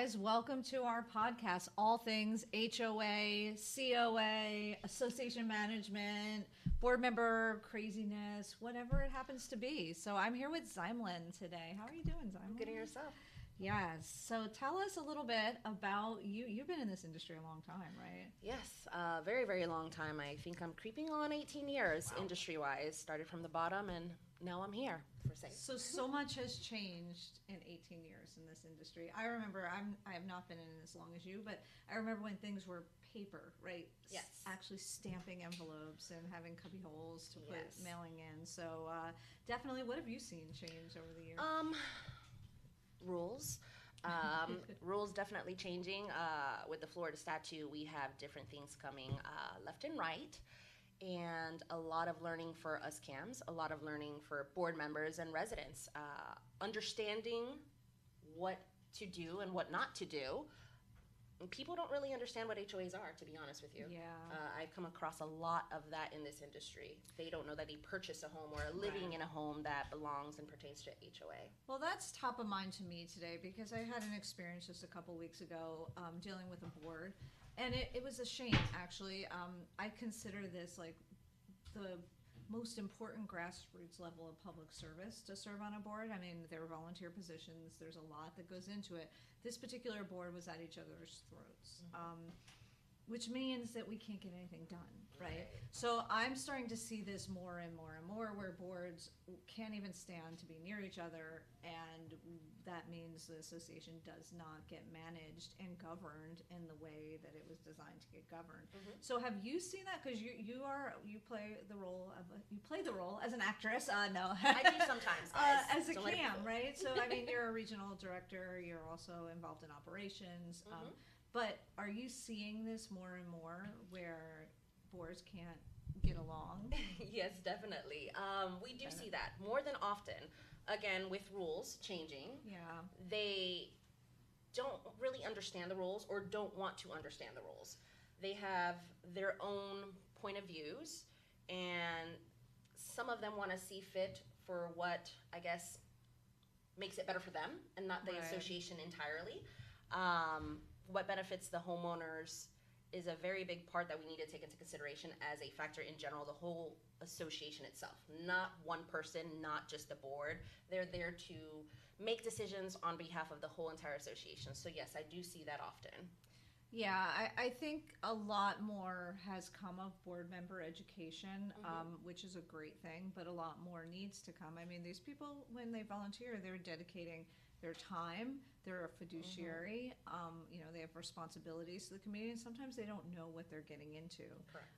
guys. Welcome to our podcast, all things HOA, COA, association management, board member craziness, whatever it happens to be. So I'm here with Zymlin today. How are you doing, Zymlin? Good at yourself. Yes. So tell us a little bit about you. You've been in this industry a long time, right? Yes, very, very long time. I think I'm creeping on 18 years industry-wise. Started from the bottom, and now I'm here for say. So much has changed in 18 years in this industry. I remember, I have not been in it as long as you, but I remember when things were paper, right? Yes. Actually stamping envelopes and having cubby holes to put Yes. mailing in. So definitely, what have you seen change over the years? Rules. Rules definitely changing. With the Florida statute, we have different things coming left and right. And a lot of learning for us CAMs, a lot of learning for board members and residents, understanding what to do and what not to do. People don't really understand what HOAs are, to be honest with you. Yeah. I've come across a lot of that in this industry. They don't know that they purchase a home or are living in a home that belongs and pertains to HOA. Well, that's top of mind to me today because I had an experience just a couple weeks ago dealing with a board. And it was a shame, actually. I consider this like the most important grassroots level of public service to serve on a board. I mean, there are volunteer positions. There's a lot that goes into it. This particular board was at each other's throats, which means that we can't get anything done, right? So I'm starting to see this more and more and more where boards can't even stand to be near each other, and that means the association does not get managed and governed in the way that it was designed to get governed. So have you seen that? Because you play the role as an actress. No, I do sometimes, guys. as a Don't let it CAM, fool. right? So I mean, you're a regional director. You're also involved in operations. But are you seeing this more and more where boards can't get along? Yes, definitely. We do see that more than often. Again, with rules changing, Yeah. they don't really understand the rules or don't want to understand the rules. They have their own point of views, and some of them want to see fit for what, I guess, makes it better for them and not the Right. association entirely. What benefits the homeowners is a very big part that we need to take into consideration as a factor in general, the whole association itself. Not one person, not just the board. They're there to make decisions on behalf of the whole entire association. So yes, I do see that often. Yeah, I think a lot more has come of board member education, which is a great thing, but a lot more needs to come. I mean, these people, when they volunteer, they're dedicating their time. They're a fiduciary. They have responsibilities to the community, and sometimes they don't know what they're getting into. Correct.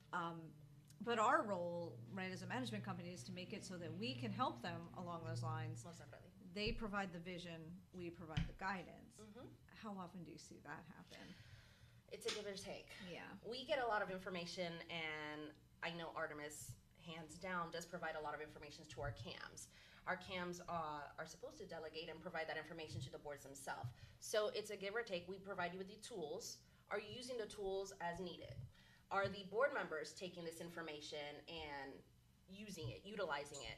But our role, right, as a management company is to make it so that we can help them along those lines. Most definitely. They provide the vision, we provide the guidance. How often do you see that happen? It's a give or take. Yeah. We get a lot of information, and I know Artemis, hands down, does provide a lot of information to our CAMs. Our CAMs are supposed to delegate and provide that information to the boards themselves. So it's a give or take. We provide you with the tools. Are you using the tools as needed? Are the board members taking this information and using it, utilizing it?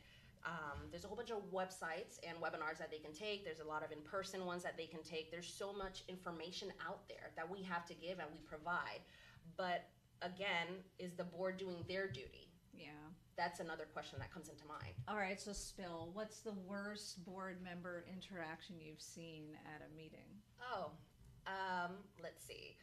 There's a whole bunch of websites and webinars that they can take. There's a lot of in-person ones that they can take. There's so much information out there that we have to give and we provide. But again, is the board doing their duty? Yeah. That's another question that comes into mind. All right, so spill. What's the worst board member interaction you've seen at a meeting? Let's see.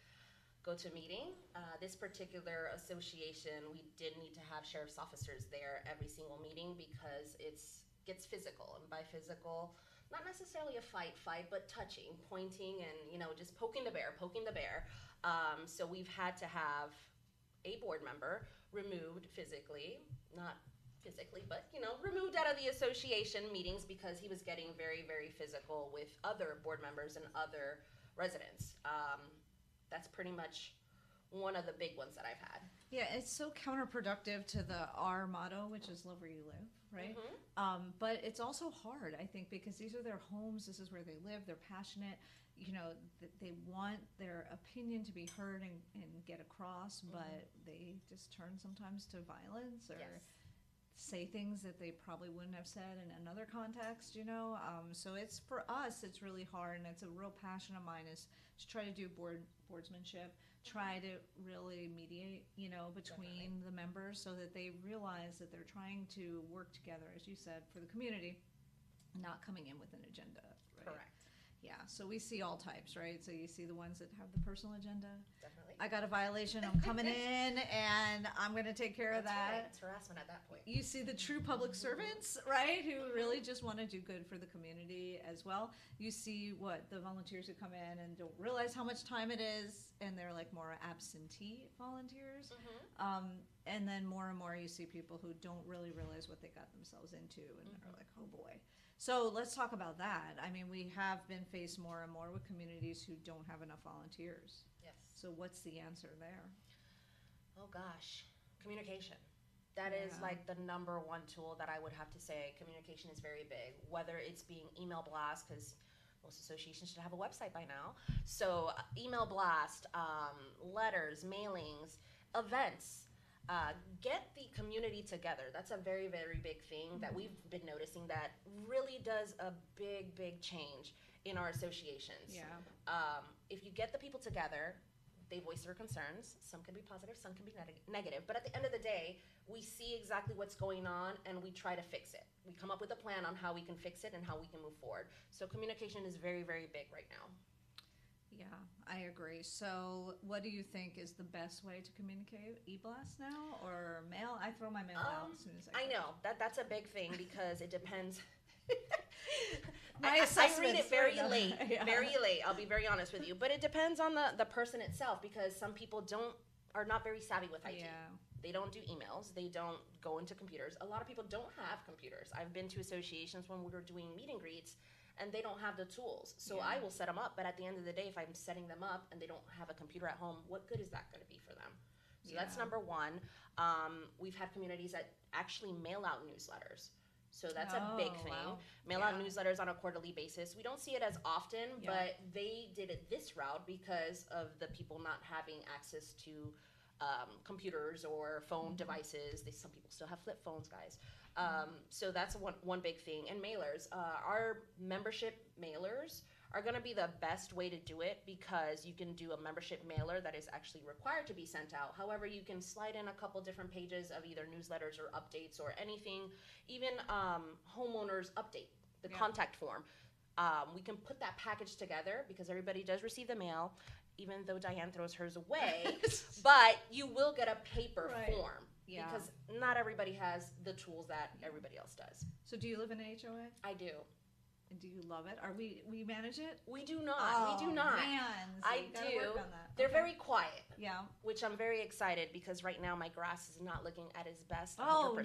Go to a meeting. This particular association, we did need to have sheriff's officers there every single meeting because it gets physical. And by physical, not necessarily a fight, but touching, pointing, and just poking the bear. So we've had to have a board member removed physically, not physically, but removed out of the association meetings because he was getting very, very physical with other board members and other residents. That's pretty much one of the big ones that I've had. Yeah, it's so counterproductive to our motto, which is love where you live, right? But it's also hard, I think, because these are their homes. This is where they live. They're passionate. They want their opinion to be heard and get across, but they just turn sometimes to violence or say things that they probably wouldn't have said in another context, you know. So it's, for us, it's really hard, and it's a real passion of mine is to try to do boardsmanship, try to really mediate, you know, between the members so that they realize that they're trying to work together, as you said, for the community, not coming in with an agenda. Right? Correct. Yeah, so we see all types, right? So you see the ones that have the personal agenda. Definitely. I got a violation, I'm coming in, and I'm going to take care of That's that. right. It's harassment at that point. You see the true public servants, right, who really just want to do good for the community as well. You see the volunteers who come in and don't realize how much time it is, and they're like more absentee volunteers. And then more and more you see people who don't really realize what they got themselves into, and are like, oh boy. So let's talk about that. I mean, we have been faced more and more with communities who don't have enough volunteers. Yes. So what's the answer there? Oh gosh, communication. That is like the number one tool that I would have to say. Communication is very big, whether it's being email blast, because most associations should have a website by now. So email blast, letters, mailings, events. Get the community together. That's a very, very big thing that we've been noticing that really does a big, big change in our associations. Yeah. If you get the people together, they voice their concerns. Some can be positive, some can be negative. But at the end of the day, we see exactly what's going on and we try to fix it. We come up with a plan on how we can fix it and how we can move forward. So communication is very, very big right now. Yeah, I agree. So what do you think is the best way to communicate? E-blast now or mail? I throw my mail out as soon as I I know. That's a big thing because it depends. My I read it assessments, very right? late, Yeah. very late. I'll be very honest with you. But it depends on the person itself because some people are not very savvy with IT. Yeah. They don't do emails. They don't go into computers. A lot of people don't have computers. I've been to associations when we were doing meet and greets, and they don't have the tools. So I will set them up, but at the end of the day, if I'm setting them up and they don't have a computer at home, what good is that going to be for them? So that's number one. We've had communities that actually mail out newsletters. So that's a big thing. Wow. Mail out newsletters on a quarterly basis. We don't see it as often, but they did it this route because of the people not having access to computers or phone devices. Some people still have flip phones, guys. So that's one big thing. And mailers. Our membership mailers are going to be the best way to do it because you can do a membership mailer that is actually required to be sent out. However, you can slide in a couple different pages of either newsletters or updates or anything, even homeowners update, the contact form. We can put that package together because everybody does receive the mail, even though Diane throws hers away, but you will get a paper form. Yeah. Because not everybody has the tools that everybody else does. So do you live in an HOA? I do. And do you love it? We manage it? We do not. Oh, we do not. Man, so I you gotta do. work on that. They're very quiet. Yeah. Which I'm very excited because right now my grass is not looking at its best 100%. Oh,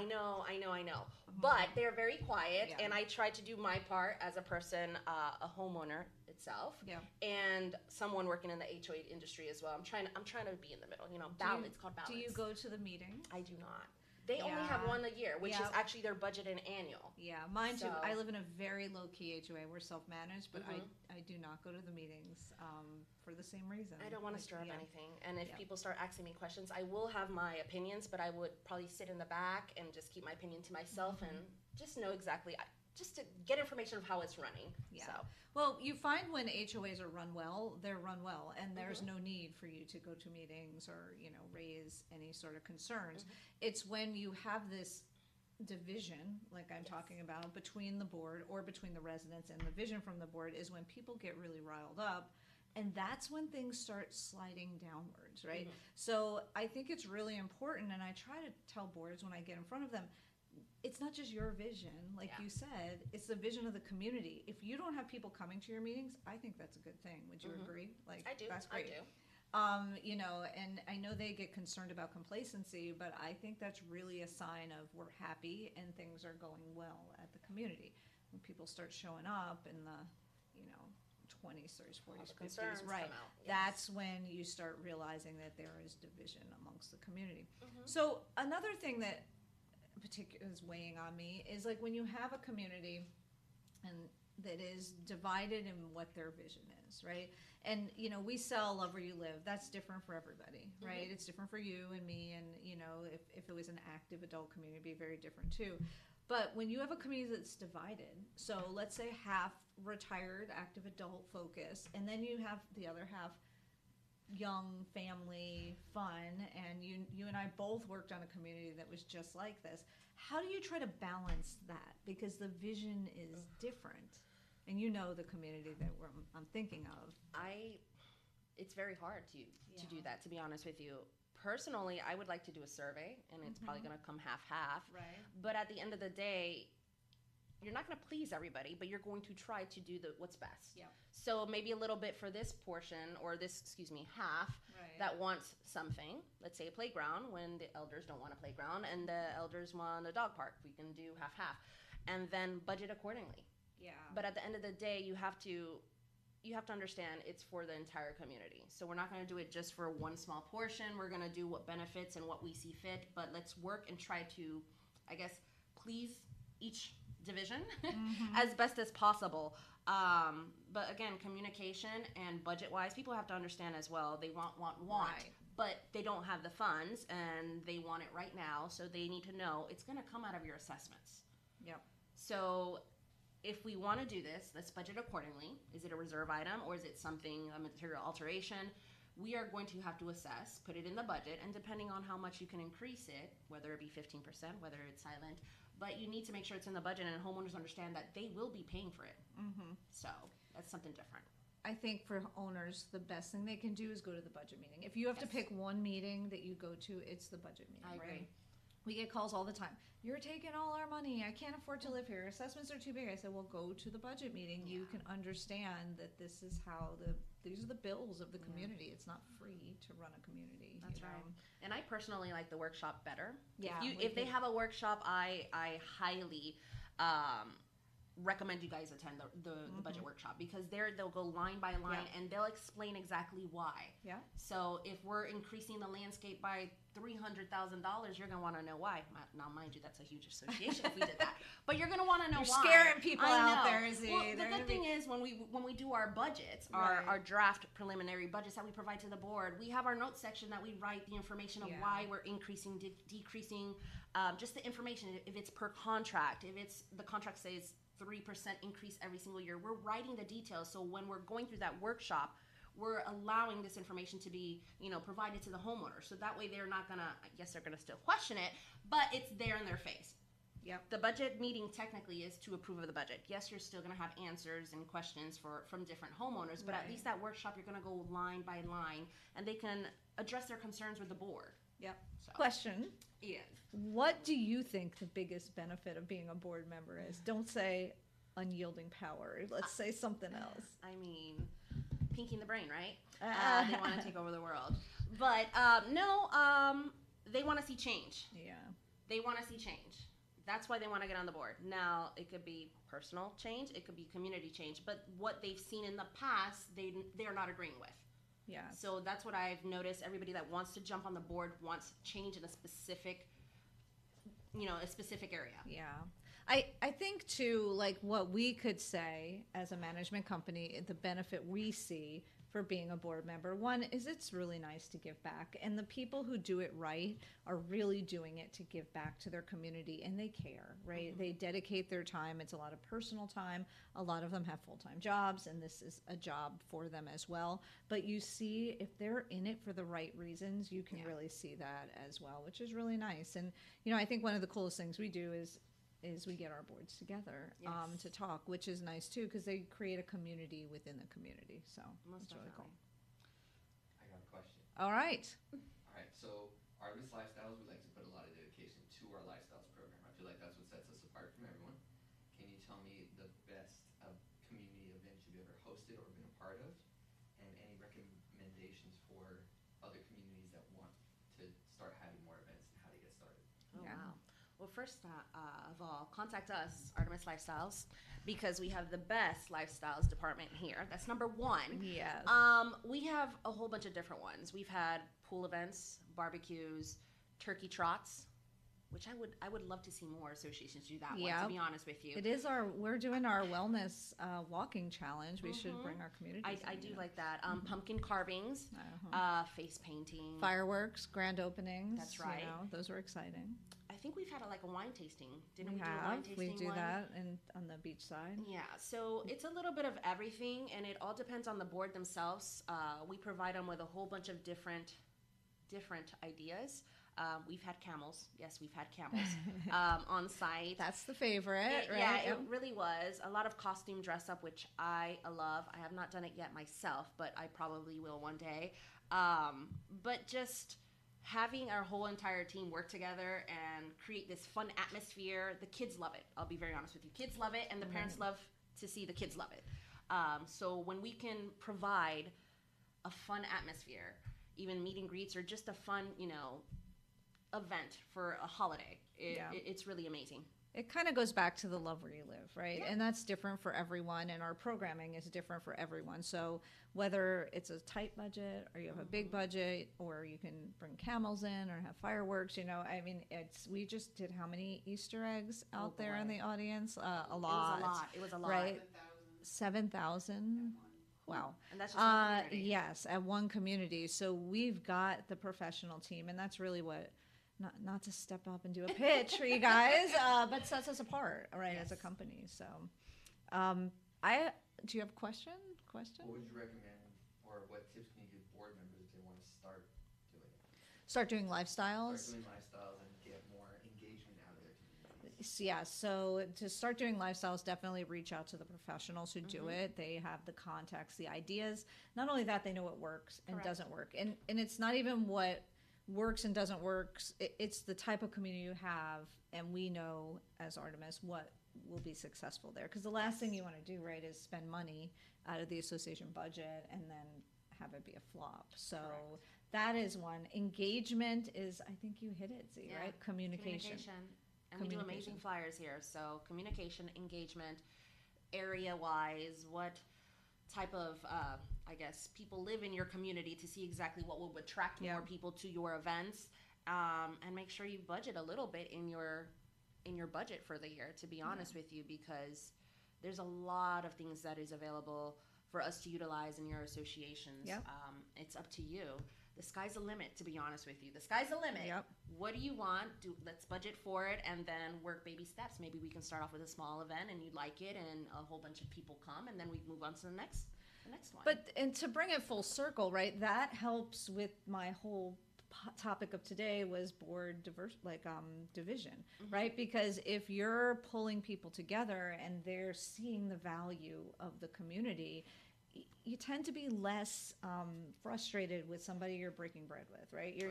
no. I know. But they're very quiet, and I try to do my part as a person, a homeowner itself, and someone working in the HOA industry as well. I'm trying to be in the middle. You know, balance. It's called balance. Do you go to the meetings? I do not. They only have one a year, which is actually their budget and annual. Yeah, mine too. I live in a very low-key HOA. We're self-managed, but I do not go to the meetings for the same reason. I don't want to stir up anything. And if people start asking me questions, I will have my opinions, but I would probably sit in the back and just keep my opinion to myself and just know exactly, just to get information of how it's running. Yeah. So. Well, you find when HOAs are run well, they're run well, and there's no need for you to go to meetings or, raise any sort of concerns. It's when you have this division, like I'm talking about, between the board or between the residents and the vision from the board is when people get really riled up, and that's when things start sliding downwards, right? So I think it's really important, and I try to tell boards when I get in front of them, it's not just your vision, like you said, it's the vision of the community. If you don't have people coming to your meetings, I think that's a good thing. Would you agree? Like, I do. That's great. I do. And I know they get concerned about complacency, but I think that's really a sign of we're happy and things are going well at the community. When people start showing up in the, 20s, 30s, 40s, 50s, right? That's when you start realizing that there is division amongst the community. So another thing that particular is weighing on me is like when you have a community and that is divided in what their vision is, right? And, you know, we sell Love Where You Live. That's different for everybody, right? Mm-hmm. It's different for you and me. And, you know, if it was an active adult community, it'd be very different too. But when you have a community that's divided, so let's say half retired, active adult focus, and then you have the other half young, family, fun, and you and I both worked on a community that was just like this. How do you try to balance that? Because the vision is different. And you know the community that I'm thinking of. It's very hard to do that, to be honest with you. Personally, I would like to do a survey, and it's probably going to come half-half. Right. But at the end of the day, you're not going to please everybody, but you're going to try to do what's best. Yep. So maybe a little bit for this portion, or half, Right. that wants something. Let's say a playground, when the elders don't want a playground, and the elders want a dog park. We can do half-half. And then budget accordingly. Yeah. But at the end of the day, you have to understand it's for the entire community. So we're not going to do it just for one small portion. We're going to do what benefits and what we see fit. But let's work and try to, I guess, please each division as best as possible. But again, communication and budget-wise, people have to understand as well. They want, Right. but they don't have the funds and they want it right now. So they need to know it's going to come out of your assessments. Yep. So if we want to do this, let's budget accordingly. Is it a reserve item, or is it something, a material alteration? We are going to have to assess, put it in the budget, and depending on how much you can increase it, whether it be 15%, whether it's silent, but you need to make sure it's in the budget and homeowners understand that they will be paying for it. So that's something different. I think for owners, the best thing they can do is go to the budget meeting. If you have to pick one meeting that you go to, it's the budget meeting, I agree. right? We get calls all the time. You're taking all our money. I can't afford to live here. Assessments are too big. I said, well, go to the budget meeting. You can understand that this is how these are the bills of the community. It's not free to run a community. That's right. And I personally like the workshop better. Yeah. If they have a workshop, I highly recommend you guys attend the budget workshop, because they'll go line by line and they'll explain exactly why. Yeah. So if we're increasing the landscape by $300,000, you're gonna want to know why. Now, mind you, that's a huge association if we did that. But you're gonna want to know You're why. scaring people I out know. there. Is Well, the good thing is when we do our budgets, our draft preliminary budgets that we provide to the board, we have our notes section that we write the information of why we're increasing, decreasing, just the information. If it's per contract, if it's the contract says 3% increase every single year, we're writing the details. So when we're going through that workshop, we're allowing this information to be, provided to the homeowner. So that way they're not gonna, yes, they're gonna still question it, but it's there in their face. Yep. The budget meeting technically is to approve of the budget. Yes, you're still gonna have answers and questions from different homeowners, but at least that workshop, you're gonna go line by line and they can address their concerns with the board. Yep. So. Question. Yeah. What do you think the biggest benefit of being a board member is? Don't say unyielding power. Let's say something else. I mean, pinking the brain, right? They want to take over the world. But no, they want to see change. Yeah. They want to see change. That's why they want to get on the board. Now, it could be personal change. It could be community change. But what they've seen in the past, they're not agreeing with. Yeah. So that's what I've noticed. Everybody that wants to jump on the board wants change in a specific area. Yeah. I think too, like what we could say as a management company, the benefit we see for being a board member, one is it's really nice to give back, and the people who do it right are really doing it to give back to their community, and they care, right? They dedicate their time. It's a lot of personal time. A lot of them have full-time jobs, and this is a job for them as well. But you see, if they're in it for the right reasons, you can really see that as well, which is really nice. And I think one of the coolest things we do is we get our boards together to talk, which is nice too, because they create a community within the community. So Most it's really cool. I got a question. All right. All right, so Artemis Lifestyles, we like to put a lot of dedication to our Lifestyles program. I feel like that's what sets us apart from everyone. Can you tell me the best community event you've ever hosted or been a part of, and any recommendations for other communities that want to start having more events and how to get started? Oh, Yeah. wow. Well, first of all, contact us, Artemis Lifestyles, because we have the best lifestyles department here. That's number one. Yes. We have a whole bunch of different ones. We've had pool events, barbecues, turkey trots. which I would love to see more associations do that one, Yep. to be honest with you. It is we're doing our wellness walking challenge. We should bring our community. I do like that. Pumpkin carvings, face painting. Fireworks, grand openings. That's right. Those were exciting. I think we've had a wine tasting. Didn't we, We do a wine have. tasting We do one? that on the beach side. Yeah, so it's a little bit of everything, and it all depends on the board themselves. We provide them with a whole bunch of different ideas. We've had camels. Yes, we've had camels on site. That's the favorite, right? Yeah, it really was. A lot of costume dress up, which I love. I have not done it yet myself, but I probably will one day. But just having our whole entire team work together and create this fun atmosphere, the kids love it. I'll be very honest with you. Kids love it, and the parents love to see the kids love it. So when we can provide a fun atmosphere, even meet and greets or just a fun, event for a holiday, it's really amazing. It kind of goes back to the love where you live, right? Yeah. And that's different for everyone, and our programming is different for everyone. So whether it's a tight budget or you have a big budget, or you can bring camels in or have fireworks, we just did how many Easter eggs out there in the audience? A lot. It was a lot. Right? 7,000. Wow. And that's just one community. Yes, at one community. So we've got the professional team, and that's really what, not to step up and do a pitch for you guys, but sets us apart, right, as a company. So do you have a question? What would you recommend, or what tips can you give board members if they want to start doing it? Start doing lifestyles? Start doing lifestyles and get more engagement out of their communities. Yeah, so to start doing lifestyles, definitely reach out to the professionals who do it. They have the context, the ideas. Not only that, they know what works and doesn't work. And it's not even what works and doesn't work. It's the type of community you have, and we know as Artemis what will be successful there. Because the last thing you want to do, right, is spend money out of the association budget and then have it be a flop. So that is one. Engagement is, I think you hit it, Z, right? Communication. And we do amazing flyers here. So communication, engagement, area-wise, what type of, people live in your community to see exactly what will attract more people to your events, and make sure you budget a little bit in your budget for the year, to be honest with you, because there's a lot of things that is available for us to utilize in your associations. It's up to you. The sky's the limit, to be honest with you. The sky's the limit. What do you want? Let's budget for it and then work baby steps. Maybe we can start off with a small event and you like it and a whole bunch of people come, and then we move on to the next one. And to bring it full circle, right, that helps with my whole topic of today was board division, right? Because if you're pulling people together and they're seeing the value of the community, you tend to be less frustrated with somebody you're breaking bread with, right?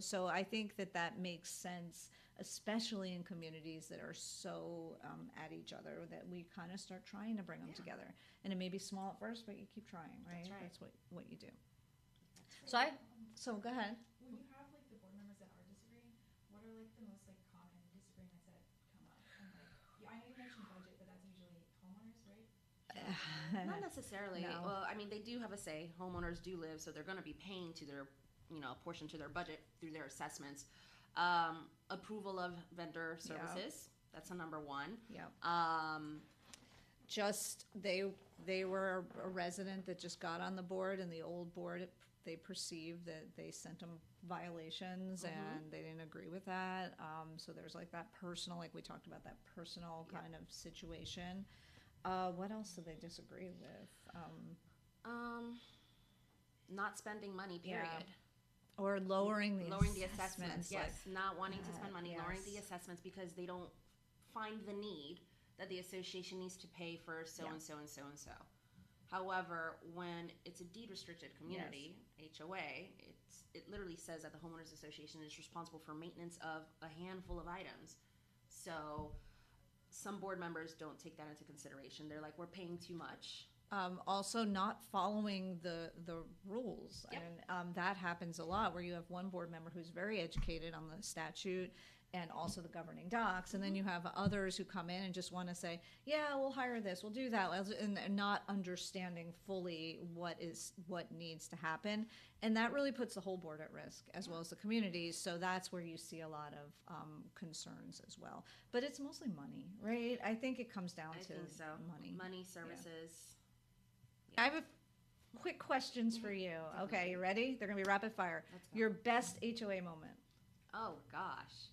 So I think that makes sense, especially in communities that are so at each other, that we kind of start trying to bring them together. And it may be small at first, but you keep trying, right? That's what you do. So go ahead. When you have the board members that are disagreeing, what are the most common disagreements that come up? And I know you mentioned budget, but that's usually homeowners, right? Not necessarily. No. Well, they do have a say. Homeowners do live, so they're going to be paying to their, a portion to their budget through their assessments. Approval of vendor services. That's a number one. Just they were a resident that just got on the board, and the old board, they perceived that they sent them violations and they didn't agree with that. So there's that personal, we talked about, that personal kind of situation. What else do they disagree with? Not spending money, period. Or lowering the assessments. Yes, not wanting to spend money, lowering the assessments because they don't find the need that the association needs to pay for so and so and so and so. However, when it's a deed restricted community, HOA, it literally says that the homeowners association is responsible for maintenance of a handful of items. So some board members don't take that into consideration. They're like, we're paying too much. Also not following the rules. And that happens a lot, where you have one board member who's very educated on the statute and also the governing docs. And then you have others who come in and just want to say, yeah, we'll hire this, we'll do that, and not understanding fully what needs to happen. And that really puts the whole board at risk, as well as the communities. So that's where you see a lot of concerns as well. But it's mostly money, right? I think it comes down I to think so. Money, services. I have quick questions for you. Okay, you ready? They're going to be rapid fire. Let's go. Your best HOA moment. Oh gosh,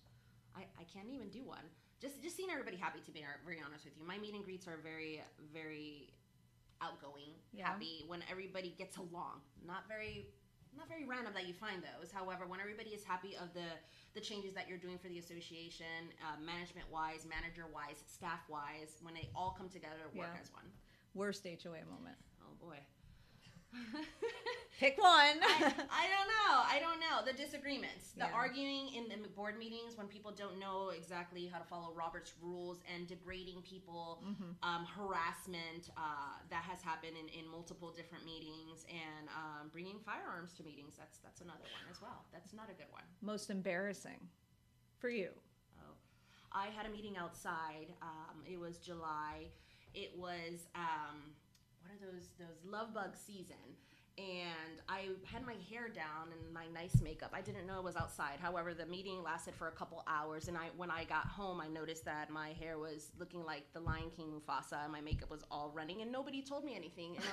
I can't even do one. Just seeing everybody happy, to be very honest with you. My meet and greets are very, very outgoing, happy when everybody gets along. Not very random that you find those. However, when everybody is happy of the changes that you're doing for the association, management wise, manager wise, staff wise, when they all come together to work as one. Worst HOA moment. Oh boy. Pick one. I don't know. The disagreements, the Yeah. arguing in the board meetings when people don't know exactly how to follow Robert's rules, and degrading people, harassment that has happened in multiple different meetings, and bringing firearms to meetings. That's another one as well. That's not a good one. Most embarrassing for you. Oh, I had a meeting outside. It was July. It was what are those love bug season, and I had my hair down and my nice makeup. I didn't know it was outside. However, the meeting lasted for a couple hours, and when I got home, I noticed that my hair was looking like the Lion King Mufasa, and my makeup was all running, and nobody told me anything. And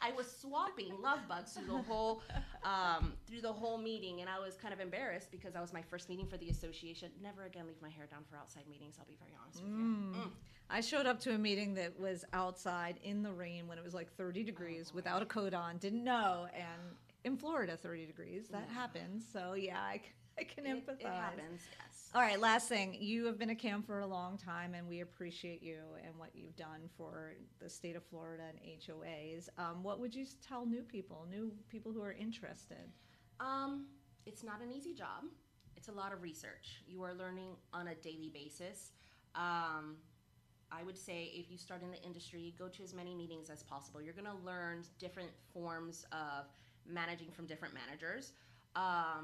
I was swapping love bugs through the whole meeting, and I was kind of embarrassed because that was my first meeting for the association. Never again leave my hair down for outside meetings. I'll be very honest with you. I showed up to a meeting that was outside in the rain when it was like 30 degrees without a coat on, didn't know, and in Florida 30 degrees, that happens. So yeah, I can empathize. It happens, yes. All right, last thing. You have been a CAM for a long time, and we appreciate you and what you've done for the state of Florida and HOAs. What would you tell new people who are interested? It's not an easy job. It's a lot of research. You are learning on a daily basis. I would say if you start in the industry, go to as many meetings as possible. You're going to learn different forms of managing from different managers. I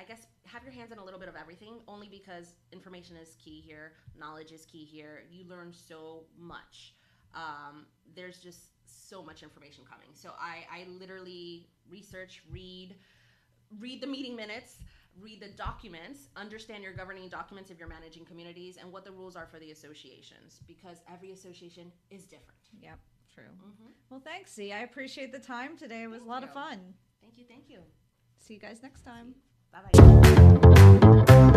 guess have your hands in a little bit of everything, only because information is key here, knowledge is key here. You learn so much. There's just so much information coming. So I literally research, read the meeting minutes, read the documents, understand your governing documents if you're managing communities, and what the rules are for the associations, because every association is different. Yep, true. Well, thanks, Z. I appreciate the time today. It was a lot of fun. Thank you. See you guys next time. Bye-bye.